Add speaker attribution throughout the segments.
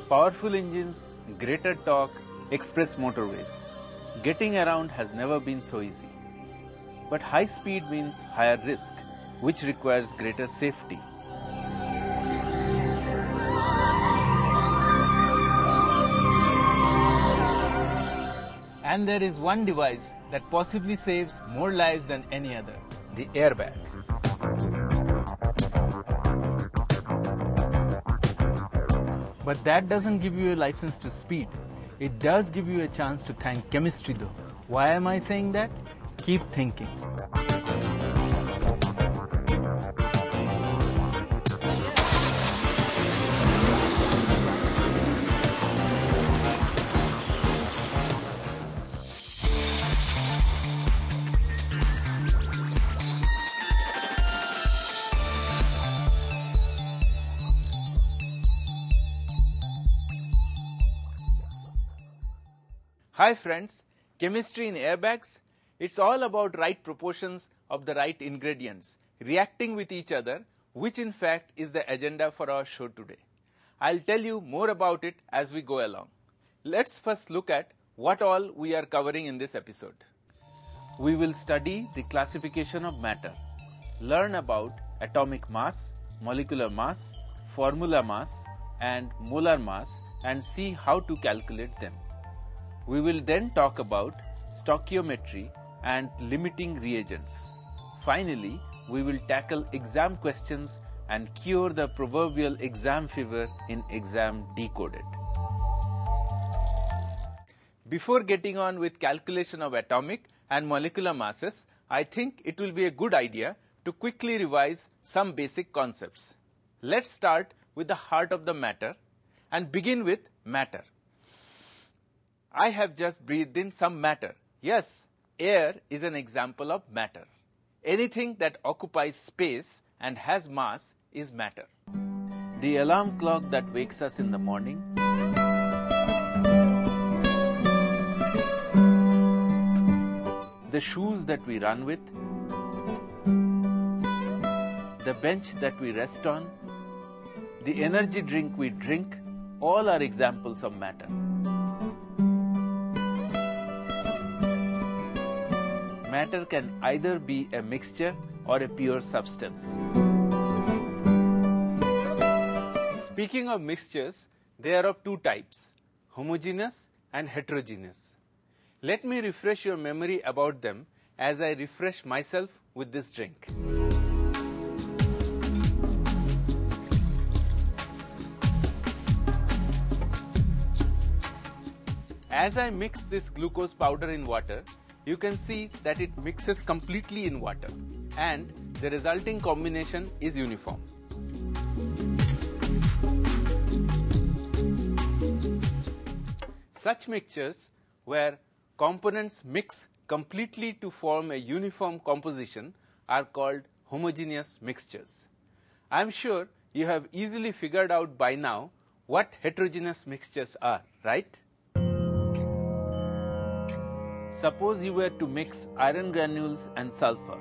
Speaker 1: Powerful engines, greater torque, express motorways. Getting around has never been so easy. But high speed means higher risk, which requires greater safety. And there is one device that possibly saves more lives than any other, the airbag. But that doesn't give you a license to speed. It does give you a chance to thank chemistry though. Why am I saying that? Keep thinking. Hi friends, chemistry in airbags, it's all about right proportions of the right ingredients reacting with each other, which in fact is the agenda for our show today. I'll tell you more about it as we go along. Let's first look at what all we are covering in this episode. We will study the classification of matter, learn about atomic mass, molecular mass, formula mass and molar mass and see how to calculate them. We will then talk about stoichiometry and limiting reagents. Finally, we will tackle exam questions and cure the proverbial exam fever in Exam Decoded. Before getting on with calculation of atomic and molecular masses, I think it will be a good idea to quickly revise some basic concepts. Let's start with the heart of the matter and begin with matter. I have just breathed in some matter. Yes, air is an example of matter. Anything that occupies space and has mass is matter. The alarm clock that wakes us in the morning, the shoes that we run with, the bench that we rest on, the energy drink we drink, all are examples of matter. Matter can either be a mixture or a pure substance. Speaking of mixtures, they are of two types, homogeneous and heterogeneous. Let me refresh your memory about them as I refresh myself with this drink. As I mix this glucose powder in water, you can see that it mixes completely in water and the resulting combination is uniform. Such mixtures where components mix completely to form a uniform composition are called homogeneous mixtures. I am sure you have easily figured out by now what heterogeneous mixtures are, right? Suppose you were to mix iron granules and sulfur.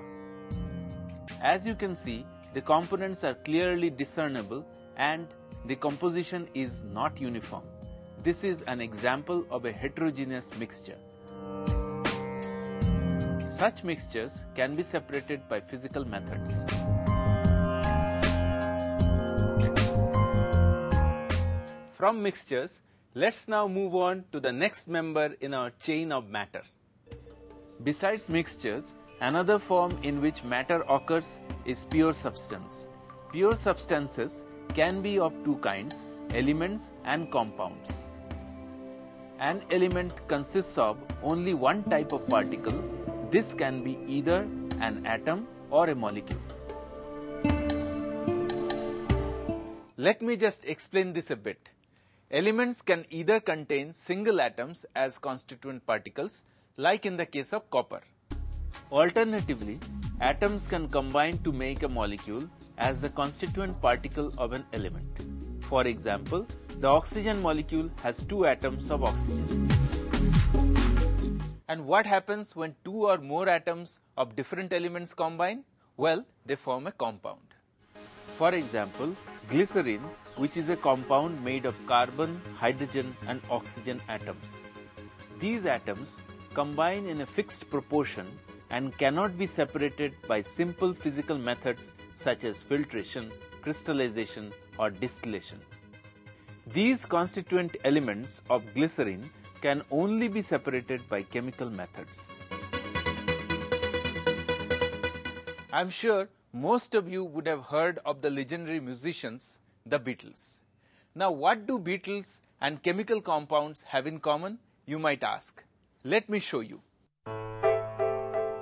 Speaker 1: As you can see, the components are clearly discernible and the composition is not uniform. This is an example of a heterogeneous mixture. Such mixtures can be separated by physical methods. From mixtures, let's now move on to the next member in our chain of matter. Besides mixtures, another form in which matter occurs is pure substance. Pure substances can be of two kinds, elements and compounds. An element consists of only one type of particle. This can be either an atom or a molecule. Let me just explain this a bit. Elements can either contain single atoms as constituent particles, like in the case of copper. Alternatively, atoms can combine to make a molecule as the constituent particle of an element. For example, the oxygen molecule has two atoms of oxygen. And what happens when two or more atoms of different elements combine? Well, they form a compound. For example, glycerin which is a compound made of carbon, hydrogen and oxygen atoms. These atoms combine in a fixed proportion and cannot be separated by simple physical methods such as filtration, crystallization or distillation. These constituent elements of glycerin can only be separated by chemical methods. I am sure most of you would have heard of the legendary musicians, the Beatles. Now, what do Beatles and chemical compounds have in common, you might ask? Let me show you.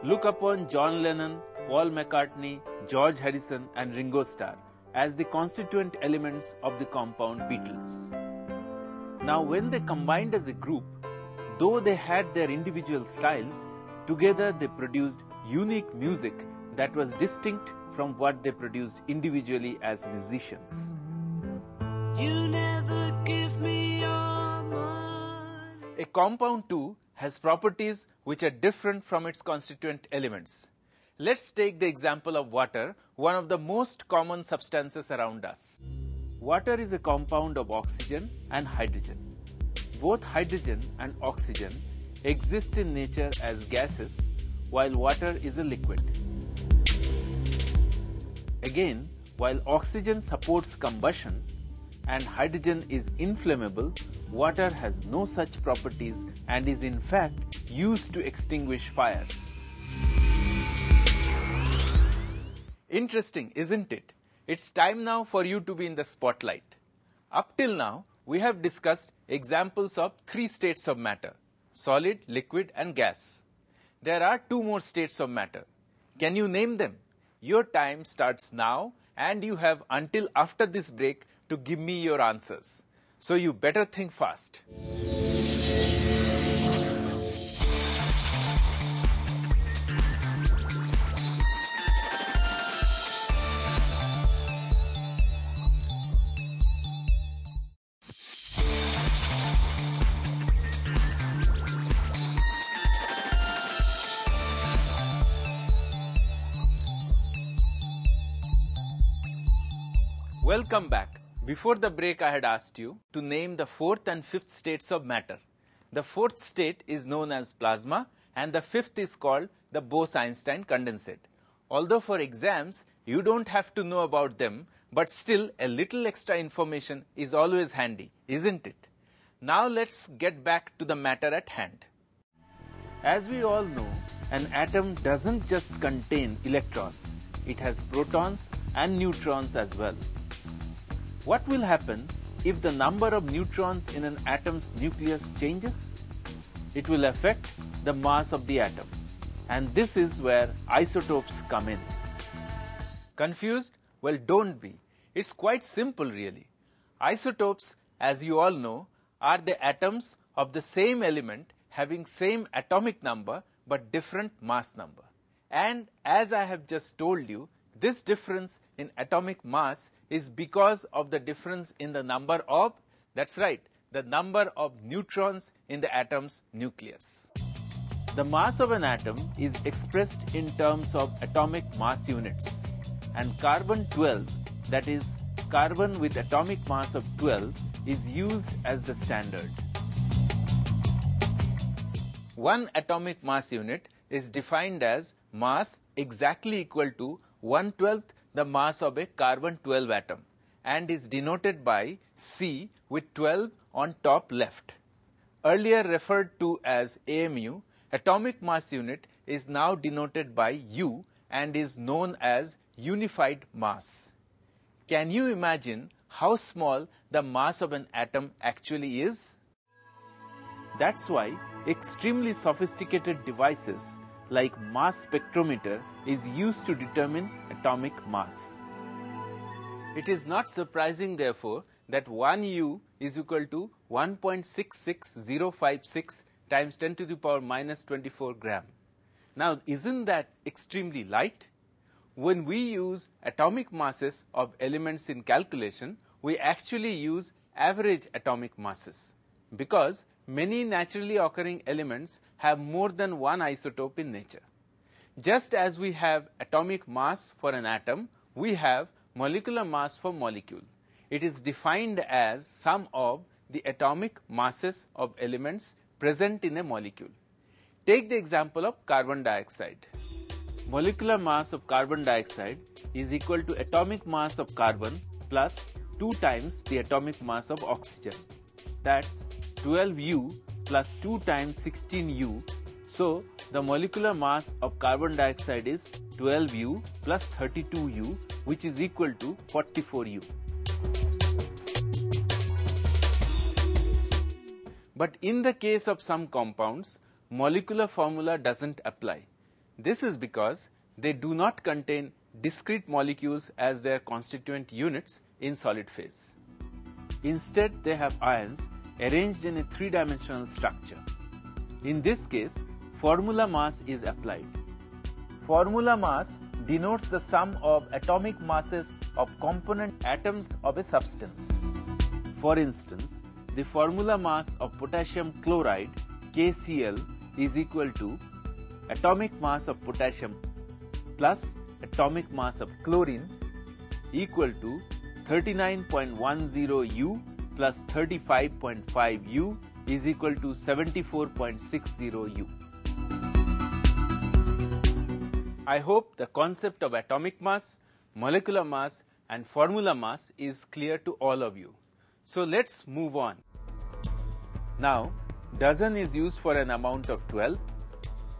Speaker 1: Look upon John Lennon, Paul McCartney, George Harrison and Ringo Starr as the constituent elements of the compound Beatles. Now, when they combined as a group, though they had their individual styles, together they produced unique music that was distinct from what they produced individually as musicians. You never give me your money. A compound too has properties which are different from its constituent elements. Let's take the example of water, one of the most common substances around us. Water is a compound of oxygen and hydrogen. Both hydrogen and oxygen exist in nature as gases, while water is a liquid. Again, while oxygen supports combustion and hydrogen is inflammable, water has no such properties and is in fact used to extinguish fires. Interesting, isn't it? It's time now for you to be in the spotlight. Up till now, we have discussed examples of 3 states of matter: solid, liquid and gas. There are 2 more states of matter. Can you name them? Your time starts now and you have until after this break to give me your answers. So you better think fast. Welcome back. Before the break, I had asked you to name the 4th and 5th states of matter. The 4th state is known as plasma and the 5th is called the Bose-Einstein condensate. Although for exams, you don't have to know about them, but still a little extra information is always handy, isn't it? Now let's get back to the matter at hand. As we all know, an atom doesn't just contain electrons. It has protons and neutrons as well. What will happen if the number of neutrons in an atom's nucleus changes? It will affect the mass of the atom. And this is where isotopes come in. Confused? Well, don't be. It's quite simple really. Isotopes, as you all know, are the atoms of the same element having same atomic number but different mass number. And as I have just told you, this difference in atomic mass is because of the difference in the number of, that's right, the number of neutrons in the atom's nucleus. The mass of an atom is expressed in terms of atomic mass units, and carbon-12, that is, carbon with atomic mass of 12, is used as the standard. One atomic mass unit is defined as mass exactly equal to 1/12 the mass of a carbon-12 atom and is denoted by C with 12 on top left. Earlier referred to as AMU, atomic mass unit is now denoted by U and is known as unified mass. Can you imagine how small the mass of an atom actually is? That's why extremely sophisticated devices like mass spectrometer is used to determine atomic mass. It is not surprising therefore that 1 U is equal to 1.66056 times 10 to the power minus 24 gram. Now, isn't that extremely light? When we use atomic masses of elements in calculation, we actually use average atomic masses because many naturally occurring elements have more than one isotope in nature. Just as we have atomic mass for an atom, we have molecular mass for molecule. It is defined as sum of the atomic masses of elements present in a molecule. Take the example of carbon dioxide. Molecular mass of carbon dioxide is equal to atomic mass of carbon plus 2 times the atomic mass of oxygen. That's 12U plus 2 times 16U. So, the molecular mass of carbon dioxide is 12U plus 32U, which is equal to 44U. But in the case of some compounds, molecular formula doesn't apply. This is because they do not contain discrete molecules as their constituent units in solid phase. Instead, they have ions arranged in a three-dimensional structure. In this case, formula mass is applied. Formula mass denotes the sum of atomic masses of component atoms of a substance. For instance, the formula mass of potassium chloride, KCl, is equal to atomic mass of potassium plus atomic mass of chlorine equal to 39.10 U plus 35.5 U is equal to 74.60 U. I hope the concept of atomic mass, molecular mass and formula mass is clear to all of you. So let's move on. Now, dozen is used for an amount of 12,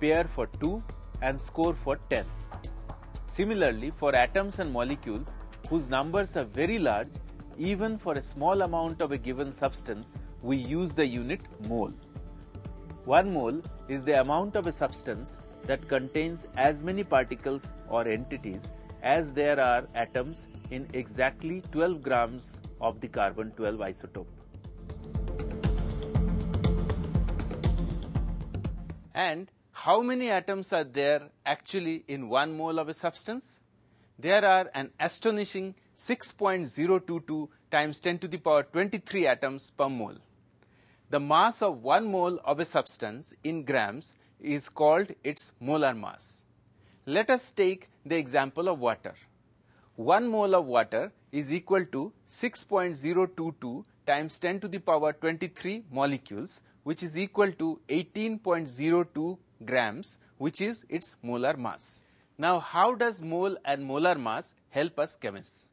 Speaker 1: pair for 2 and score for 10. Similarly, for atoms and molecules whose numbers are very large, even for a small amount of a given substance, we use the unit mole. 1 mole is the amount of a substance that contains as many particles or entities as there are atoms in exactly 12 grams of the carbon-12 isotope. And how many atoms are there actually in 1 mole of a substance? There are an astonishing 6.022 times 10 to the power 23 atoms per mole. The mass of 1 mole of a substance in grams is called its molar mass. Let us take the example of water. 1 mole of water is equal to 6.022 times 10 to the power 23 molecules, which is equal to 18.02 grams, which is its molar mass. Now, how does mole and molar mass help us chemists?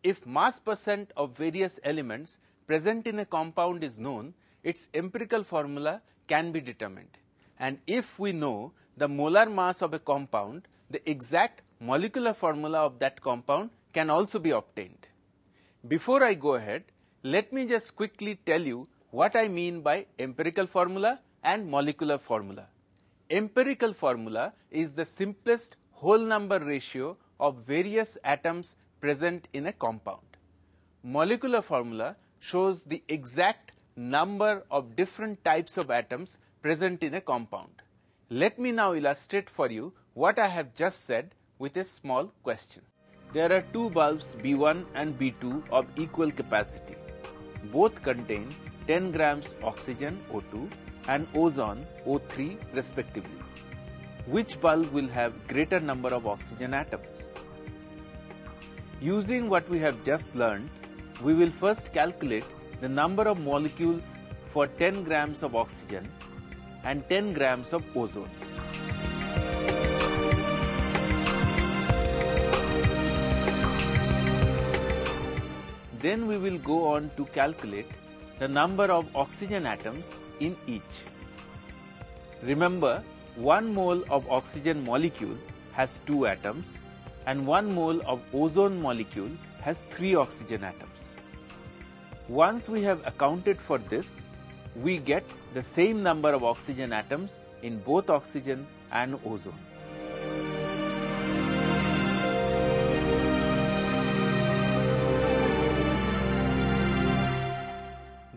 Speaker 1: If mass percent of various elements present in a compound is known, its empirical formula can be determined. And if we know the molar mass of a compound, the exact molecular formula of that compound can also be obtained. Before I go ahead, let me just quickly tell you what I mean by empirical formula and molecular formula. Empirical formula is the simplest whole number ratio of various atoms present in a compound. Molecular formula shows the exact number of different types of atoms present in a compound. Let me now illustrate for you what I have just said with a small question. There are two bulbs B1 and B2 of equal capacity. Both contain 10 grams oxygen O2 and ozone O3 respectively. Which bulb will have greater number of oxygen atoms? Using what we have just learned, we will first calculate the number of molecules for 10 grams of oxygen and 10 grams of ozone. Then we will go on to calculate the number of oxygen atoms in each. Remember, 1 mole of oxygen molecule has 2 atoms and 1 mole of ozone molecule has 3 oxygen atoms. Once we have accounted for this, we get the same number of oxygen atoms in both oxygen and ozone.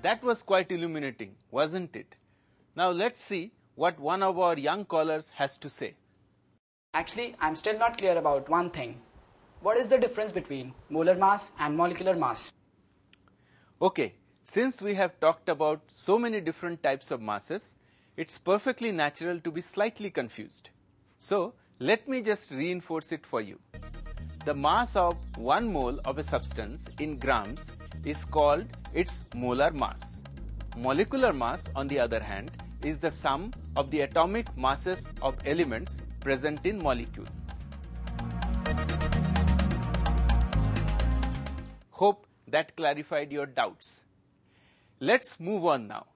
Speaker 1: That was quite illuminating, wasn't it? Now let's see what one of our young callers has to say.
Speaker 2: Actually, I'm still not clear about one thing. What is the difference between molar mass and molecular mass?
Speaker 1: Okay, since we have talked about so many different types of masses, it's perfectly natural to be slightly confused. So, let me just reinforce it for you. The mass of 1 mole of a substance in grams is called its molar mass. Molecular mass, on the other hand, is the sum of the atomic masses of elements present in molecule. Hope that clarified your doubts. Let's move on now.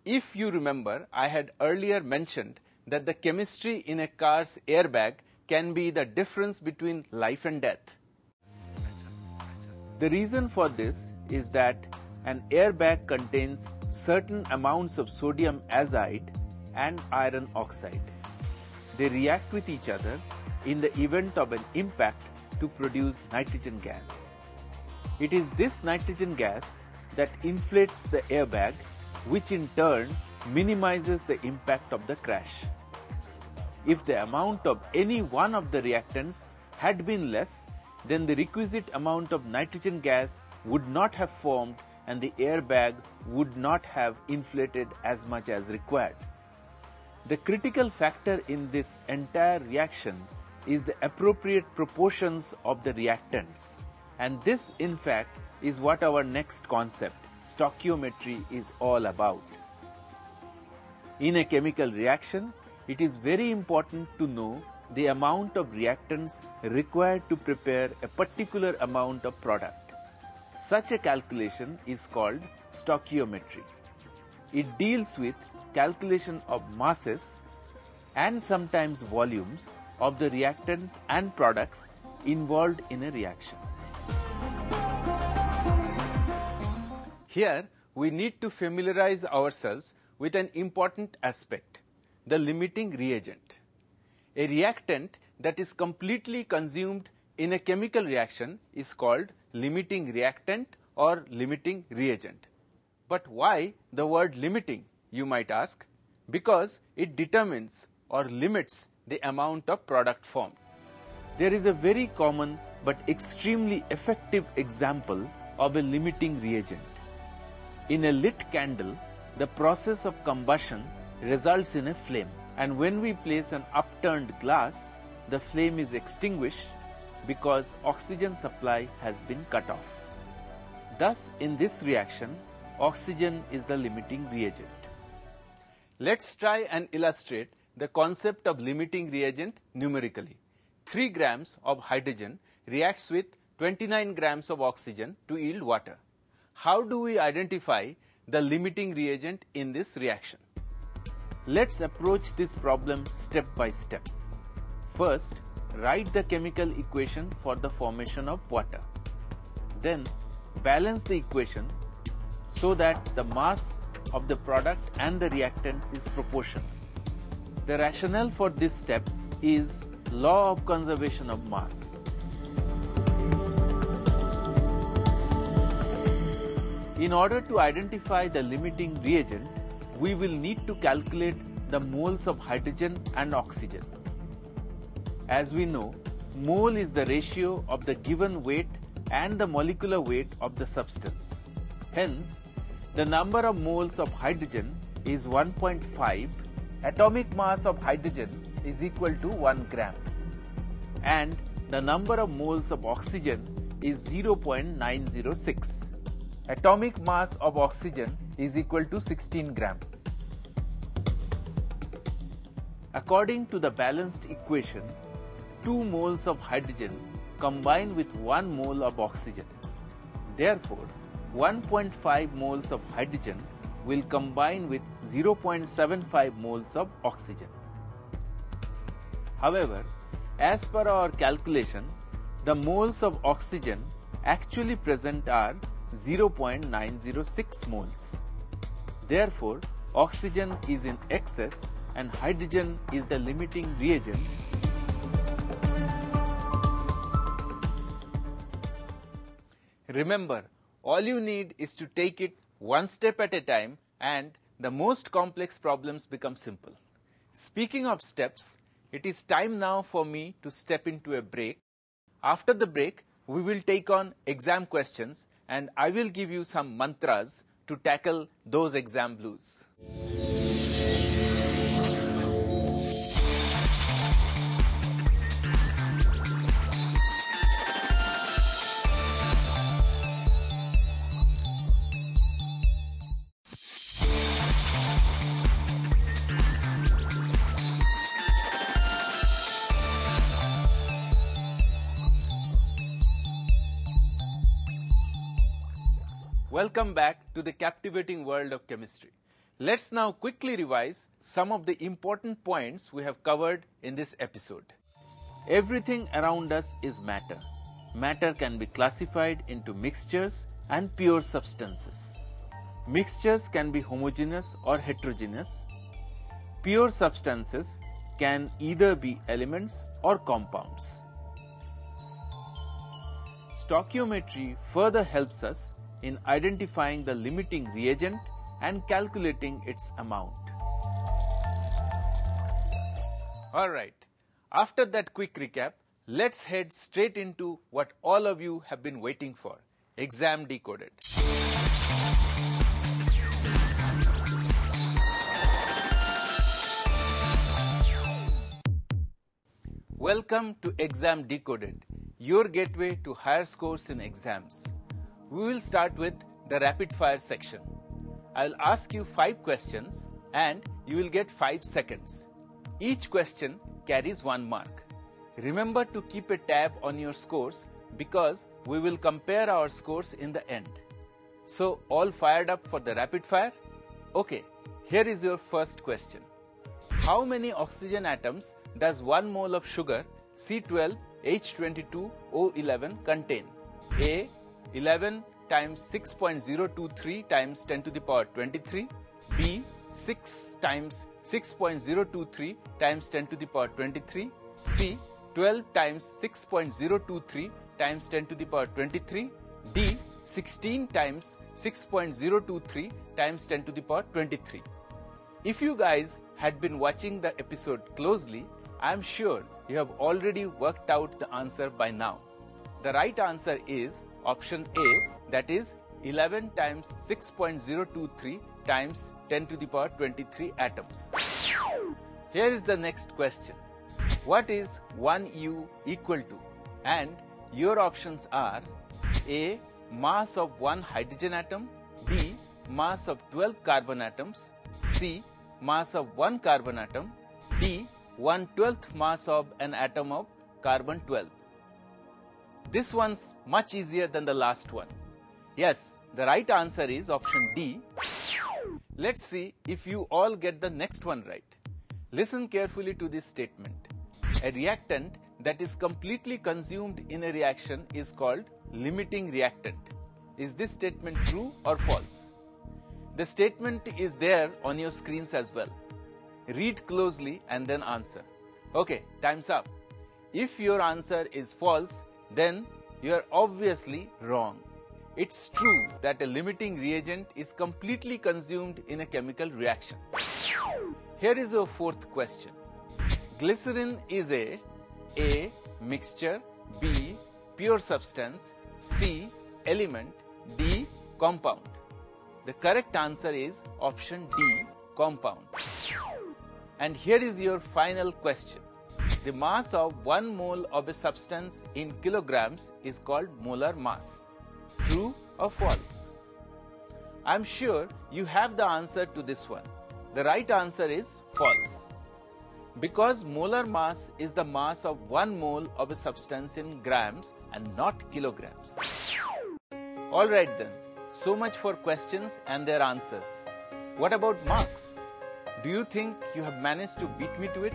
Speaker 1: If you remember, I had earlier mentioned that the chemistry in a car's airbag can be the difference between life and death. The reason for this is that an airbag contains certain amounts of sodium azide and iron oxide. They react with each other in the event of an impact to produce nitrogen gas. It is this nitrogen gas that inflates the airbag, which in turn minimizes the impact of the crash. If the amount of any one of the reactants had been less, then the requisite amount of nitrogen gas would not have formed and the airbag would not have inflated as much as required. The critical factor in this entire reaction is the appropriate proportions of the reactants. And this, in fact, is what our next concept, stoichiometry, is all about. In a chemical reaction, it is very important to know the amount of reactants required to prepare a particular amount of product. Such a calculation is called stoichiometry. It deals with calculation of masses and sometimes volumes of the reactants and products involved in a reaction. Here, we need to familiarize ourselves with an important aspect, the limiting reagent. A reactant that is completely consumed in a chemical reaction is called limiting reactant or limiting reagent. But why the word limiting, you might ask? Because it determines or limits the amount of product formed. There is a very common but extremely effective example of a limiting reagent. In a lit candle, the process of combustion results in a flame, and when we place an upturned glass, the flame is extinguished because oxygen supply has been cut off. Thus, in this reaction, oxygen is the limiting reagent. Let's try and illustrate the concept of limiting reagent numerically. 3 grams of hydrogen reacts with 29 grams of oxygen to yield water. How do we identify the limiting reagent in this reaction? Let's approach this problem step by step. First, write the chemical equation for the formation of water. Then, balance the equation so that the mass of the product and the reactants is proportional. The rationale for this step is law of conservation of mass. In order to identify the limiting reagent, we will need to calculate the moles of hydrogen and oxygen. As we know, mole is the ratio of the given weight and the molecular weight of the substance. Hence, the number of moles of hydrogen is 1.5, atomic mass of hydrogen is equal to 1 gram, and the number of moles of oxygen is 0.906. Atomic mass of oxygen is equal to 16 gram. According to the balanced equation, 2 moles of hydrogen combine with 1 mole of oxygen. Therefore, 1.5 moles of hydrogen will combine with 0.75 moles of oxygen. However, as per our calculation, the moles of oxygen actually present are 0.906 moles. Therefore, oxygen is in excess and hydrogen is the limiting reagent. Remember, all you need is to take it one step at a time and the most complex problems become simple. Speaking of steps, it is time now for me to step into a break. After the break, we will take on exam questions and I will give you some mantras to tackle those exam blues. Welcome back to the captivating world of chemistry. Let's now quickly revise some of the important points we have covered in this episode. Everything around us is matter. Matter can be classified into mixtures and pure substances. Mixtures can be homogeneous or heterogeneous. Pure substances can either be elements or compounds. Stoichiometry further helps us in identifying the limiting reagent and calculating its amount. Alright, after that quick recap, let's head straight into what all of you have been waiting for, Exam Decoded. Welcome to Exam Decoded, your gateway to higher scores in exams. We will start with the rapid fire section. I will ask you 5 questions and you will get 5 seconds. Each question carries 1 mark. Remember to keep a tab on your scores because we will compare our scores in the end. So, all fired up for the rapid fire? Okay, here is your first question. How many oxygen atoms does 1 mole of sugar C12H22O11 contain? A. 11 times 6.023 times 10 to the power 23. B. 6 times 6.023 times 10 to the power 23. C. 12 times 6.023 times 10 to the power 23. D. 16 times 6.023 times 10 to the power 23. If you guys had been watching the episode closely, I am sure you have already worked out the answer by now. The right answer is option A, that is 11 times 6.023 times 10 to the power 23 atoms. Here is the next question. What is 1U equal to? And your options are A. Mass of 1 hydrogen atom, B. Mass of 12 carbon atoms, C. Mass of 1 carbon atom, D. 1/12th mass of an atom of carbon 12. This one's much easier than the last one. Yes, the right answer is option D. Let's see if you all get the next one right. Listen carefully to this statement. A reactant that is completely consumed in a reaction is called limiting reactant. Is this statement true or false? The statement is there on your screens as well. Read closely and then answer. Okay, time's up. If your answer is false, then you are obviously wrong. It's true that a limiting reagent is completely consumed in a chemical reaction. Here is your fourth question. Glycerin is A. Mixture, B. Pure substance, C. Element, D. Compound. The correct answer is option D. Compound. And here is your final question. The mass of 1 mole of a substance in kilograms is called molar mass. True or false? I am sure you have the answer to this one. The right answer is false. Because molar mass is the mass of 1 mole of a substance in grams and not kilograms. Alright then, so much for questions and their answers. What about marks? Do you think you have managed to beat me to it?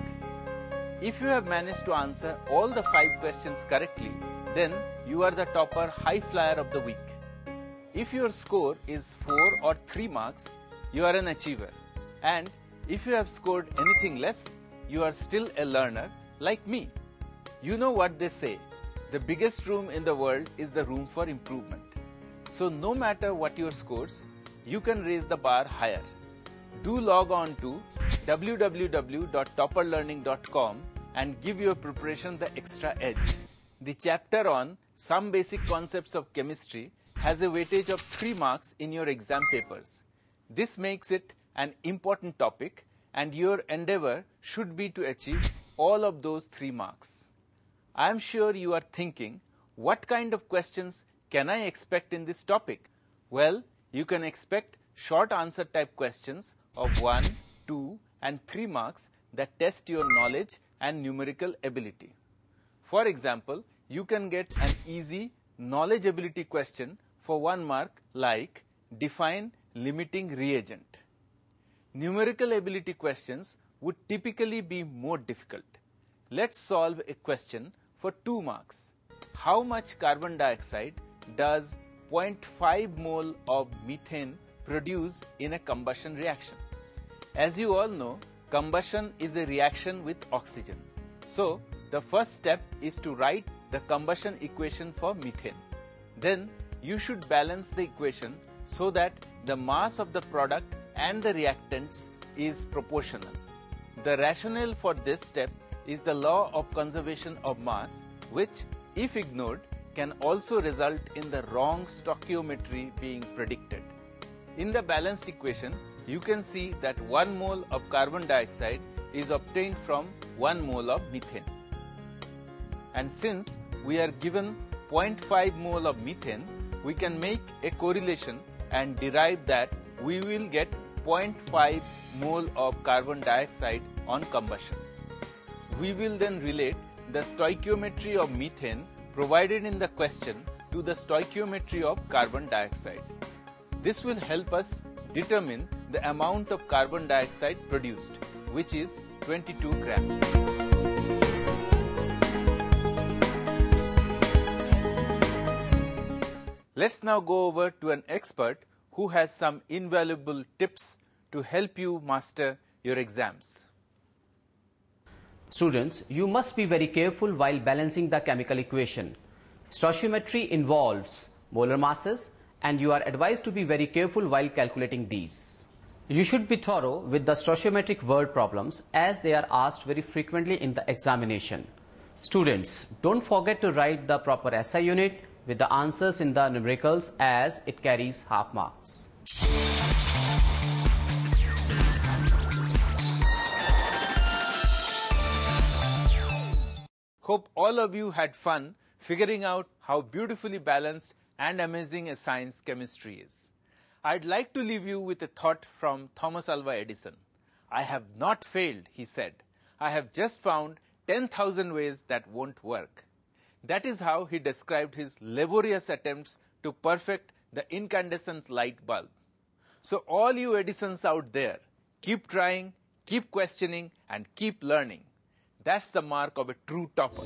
Speaker 1: If you have managed to answer all the 5 questions correctly, then you are the topper high flyer of the week. If your score is 4 or 3 marks, you are an achiever. And if you have scored anything less, you are still a learner like me. You know what they say, the biggest room in the world is the room for improvement. So no matter what your scores, you can raise the bar higher. Do log on to www.topperlearning.com and give your preparation the extra edge. The chapter on some basic concepts of chemistry has a weightage of 3 marks in your exam papers. This makes it an important topic and your endeavor should be to achieve all of those 3 marks. I am sure you are thinking, what kind of questions can I expect in this topic? Well, you can expect short answer type questions of 1, 2 and 3 marks that test your knowledge and numerical ability. For example, you can get an easy knowledge ability question for 1 mark like define limiting reagent. Numerical ability questions would typically be more difficult. Let's solve a question for 2 marks. How much carbon dioxide does 0.5 mole of methane produce in a combustion reaction? As you all know, combustion is a reaction with oxygen. So, the first step is to write the combustion equation for methane. Then, you should balance the equation so that the mass of the product and the reactants is proportional. The rationale for this step is the law of conservation of mass, which, if ignored, can also result in the wrong stoichiometry being predicted. In the balanced equation, you can see that 1 mole of carbon dioxide is obtained from 1 mole of methane. And since we are given 0.5 mole of methane, we can make a correlation and derive that we will get 0.5 mole of carbon dioxide on combustion. We will then relate the stoichiometry of methane provided in the question to the stoichiometry of carbon dioxide. This will help us determine the amount of carbon dioxide produced, which is 22 grams. Let's now go over to an expert who has some invaluable tips to help you master your exams.
Speaker 3: Students, you must be very careful while balancing the chemical equation. Stoichiometry involves molar masses, and you are advised to be very careful while calculating these. You should be thorough with the stoichiometric word problems as they are asked very frequently in the examination. Students, don't forget to write the proper SI unit with the answers in the numericals as it carries half marks.
Speaker 1: Hope all of you had fun figuring out how beautifully balanced and amazing a science chemistry is. I'd like to leave you with a thought from Thomas Alva Edison. I have not failed, he said. I have just found 10,000 ways that won't work. That is how he described his laborious attempts to perfect the incandescent light bulb. So all you Edisons out there, keep trying, keep questioning, and keep learning. That's the mark of a true topper.